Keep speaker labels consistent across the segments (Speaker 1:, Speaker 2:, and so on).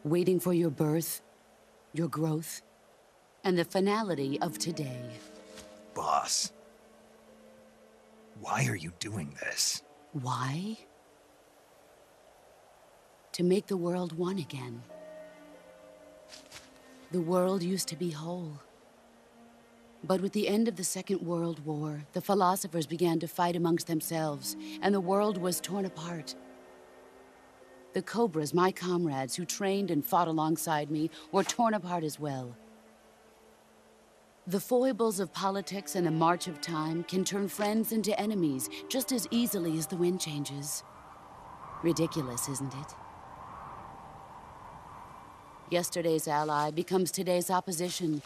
Speaker 1: waiting for your birth, your growth, and the finality of today.
Speaker 2: Boss, why are you doing this?
Speaker 1: Why? To make the world one again. The world used to be whole. But with the end of the Second World War, the philosophers began to fight amongst themselves, and the world was torn apart. The Cobras, my comrades who trained and fought alongside me, were torn apart as well. The foibles of politics and the march of time can turn friends into enemies just as easily as the wind changes. Ridiculous, isn't it? Yesterday's ally becomes today's opposition.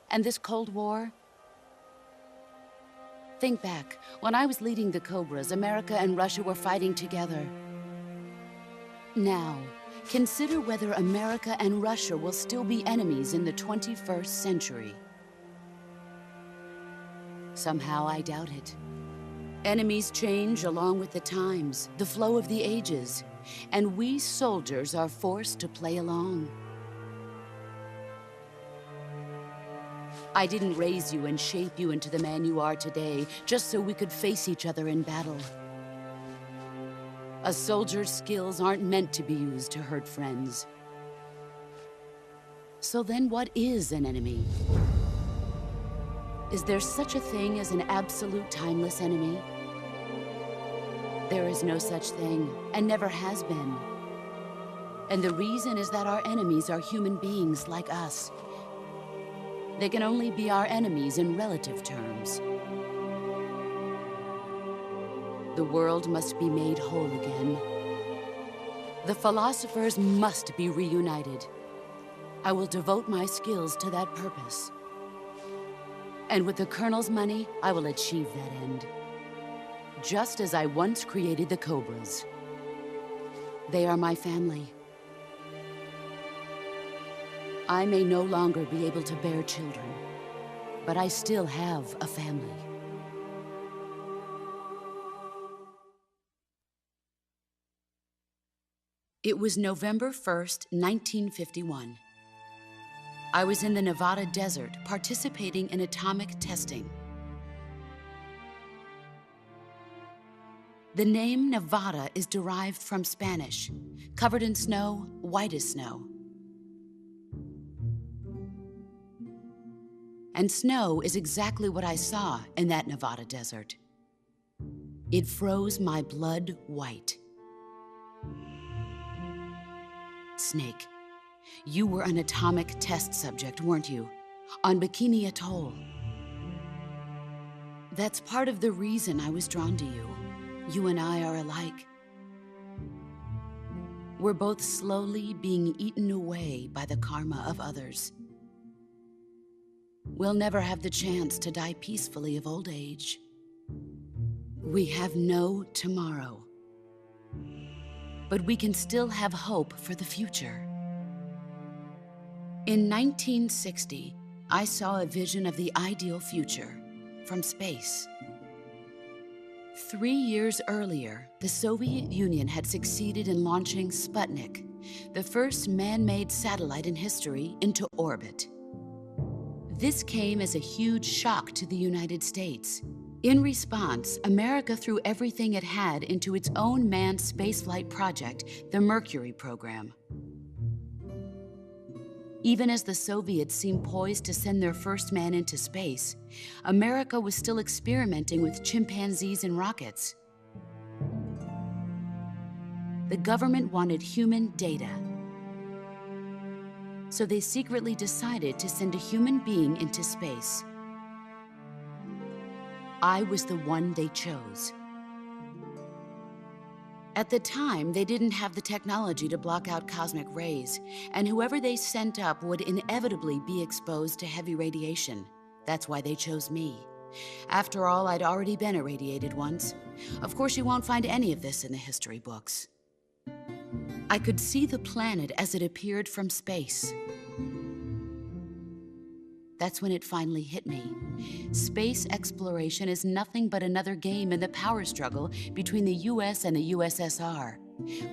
Speaker 1: And this Cold War? Think back. When I was leading the Cobras, America and Russia were fighting together. Now, consider whether America and Russia will still be enemies in the 21st century. Somehow I doubt it. Enemies change along with the times, the flow of the ages, and we soldiers are forced to play along. I didn't raise you and shape you into the man you are today just so we could face each other in battle. A soldier's skills aren't meant to be used to hurt friends. So then what is an enemy? Is there such a thing as an absolute timeless enemy? There is no such thing, and never has been. And the reason is that our enemies are human beings like us. They can only be our enemies in relative terms. The world must be made whole again. The philosophers must be reunited. I will devote my skills to that purpose. And with the Colonel's money, I will achieve that end. Just as I once created the Cobras. They are my family. I may no longer be able to bear children, but I still have a family. It was November 1st, 1951. I was in the Nevada desert participating in atomic testing. The name Nevada is derived from Spanish, covered in snow, white as snow. And snow is exactly what I saw in that Nevada desert. It froze my blood white. Snake, you were an atomic test subject, weren't you? On Bikini Atoll. That's part of the reason I was drawn to you. You and I are alike. We're both slowly being eaten away by the karma of others. We'll never have the chance to die peacefully of old age. We have no tomorrow. But we can still have hope for the future. In 1960, I saw a vision of the ideal future from space. 3 years earlier, the Soviet Union had succeeded in launching Sputnik, the first man-made satellite in history, into orbit. This came as a huge shock to the United States. In response, America threw everything it had into its own manned spaceflight project, the Mercury program. Even as the Soviets seemed poised to send their first man into space, America was still experimenting with chimpanzees and rockets. The government wanted human data. So they secretly decided to send a human being into space. I was the one they chose. At the time, they didn't have the technology to block out cosmic rays, and whoever they sent up would inevitably be exposed to heavy radiation. That's why they chose me. After all, I'd already been irradiated once. Of course, you won't find any of this in the history books. I could see the planet as it appeared from space. That's when it finally hit me. Space exploration is nothing but another game in the power struggle between the US and the USSR.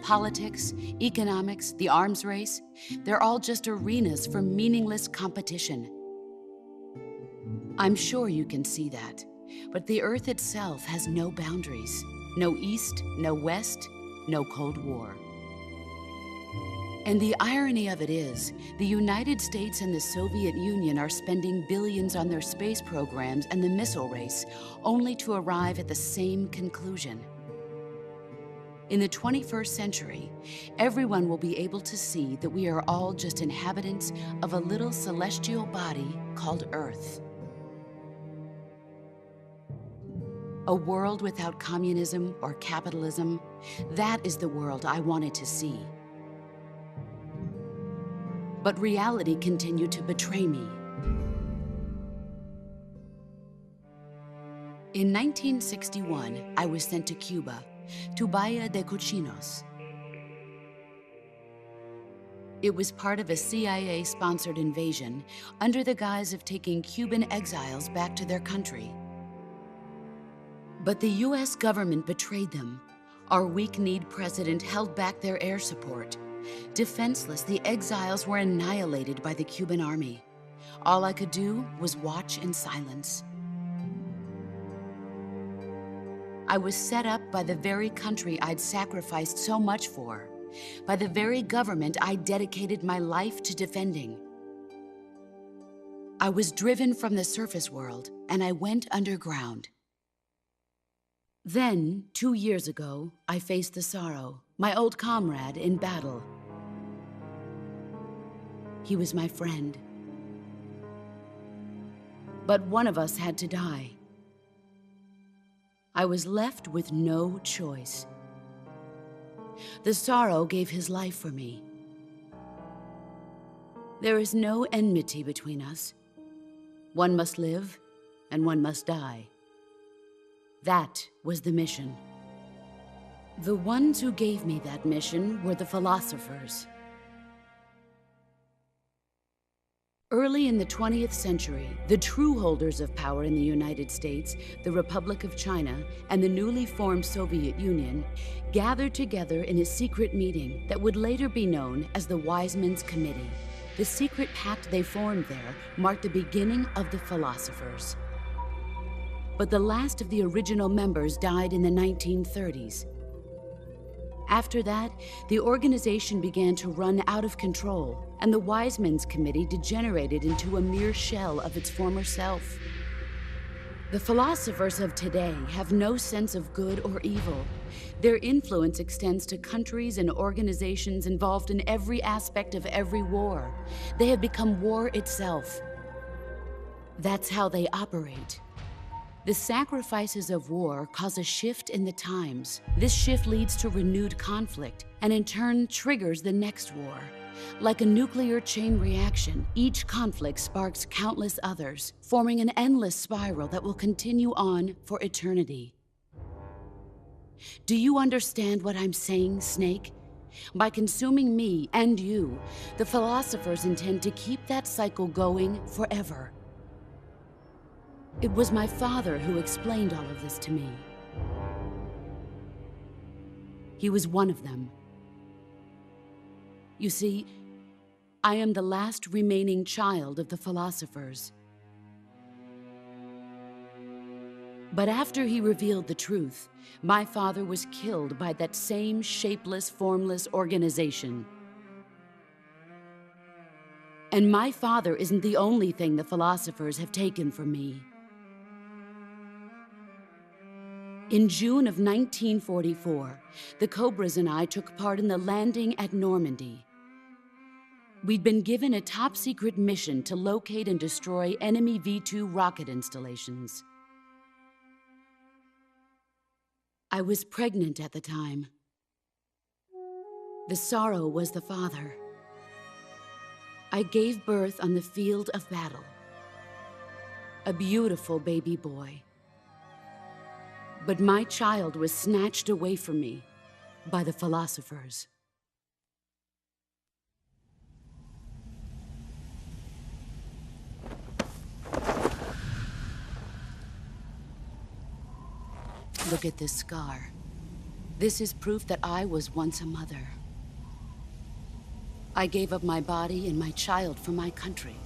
Speaker 1: Politics, economics, the arms race, they're all just arenas for meaningless competition. I'm sure you can see that, but the Earth itself has no boundaries. No East, no West, no Cold War. And the irony of it is, the United States and the Soviet Union are spending billions on their space programs and the missile race, only to arrive at the same conclusion. In the 21st century, everyone will be able to see that we are all just inhabitants of a little celestial body called Earth. A world without communism or capitalism, that is the world I wanted to see. But reality continued to betray me. In 1961, I was sent to Cuba, to Bahia de Cochinos. It was part of a CIA-sponsored invasion under the guise of taking Cuban exiles back to their country. But the US government betrayed them. Our weak-kneed president held back their air support. Defenseless, the exiles were annihilated by the Cuban army. All I could do was watch in silence. I was set up by the very country I'd sacrificed so much for, by the very government I dedicated my life to defending. I was driven from the surface world, and I went underground. Then, 2 years ago, I faced the Sorrow, my old comrade in battle. He was my friend. But one of us had to die. I was left with no choice. The Sorrow gave his life for me. There is no enmity between us. One must live, and one must die. That was the mission. The ones who gave me that mission were the philosophers. Early in the 20th century, the true holders of power in the United States, the Republic of China, and the newly formed Soviet Union gathered together in a secret meeting that would later be known as the Wiseman's Committee. The secret pact they formed there marked the beginning of the philosophers. But the last of the original members died in the 1930s. After that, the organization began to run out of control, and the Wiseman's Committee degenerated into a mere shell of its former self. The philosophers of today have no sense of good or evil. Their influence extends to countries and organizations involved in every aspect of every war. They have become war itself. That's how they operate. The sacrifices of war cause a shift in the times. This shift leads to renewed conflict, and in turn triggers the next war. Like a nuclear chain reaction, each conflict sparks countless others, forming an endless spiral that will continue on for eternity. Do you understand what I'm saying, Snake? By consuming me and you, the philosophers intend to keep that cycle going forever. It was my father who explained all of this to me. He was one of them. You see, I am the last remaining child of the philosophers. But after he revealed the truth, my father was killed by that same shapeless, formless organization. And my father isn't the only thing the philosophers have taken from me. In June of 1944, the Cobras and I took part in the landing at Normandy. We'd been given a top-secret mission to locate and destroy enemy V-2 rocket installations. I was pregnant at the time. The Sorrow was the father. I gave birth on the field of battle. A beautiful baby boy. But my child was snatched away from me by the philosophers. Look at this scar. This is proof that I was once a mother. I gave up my body and my child for my country.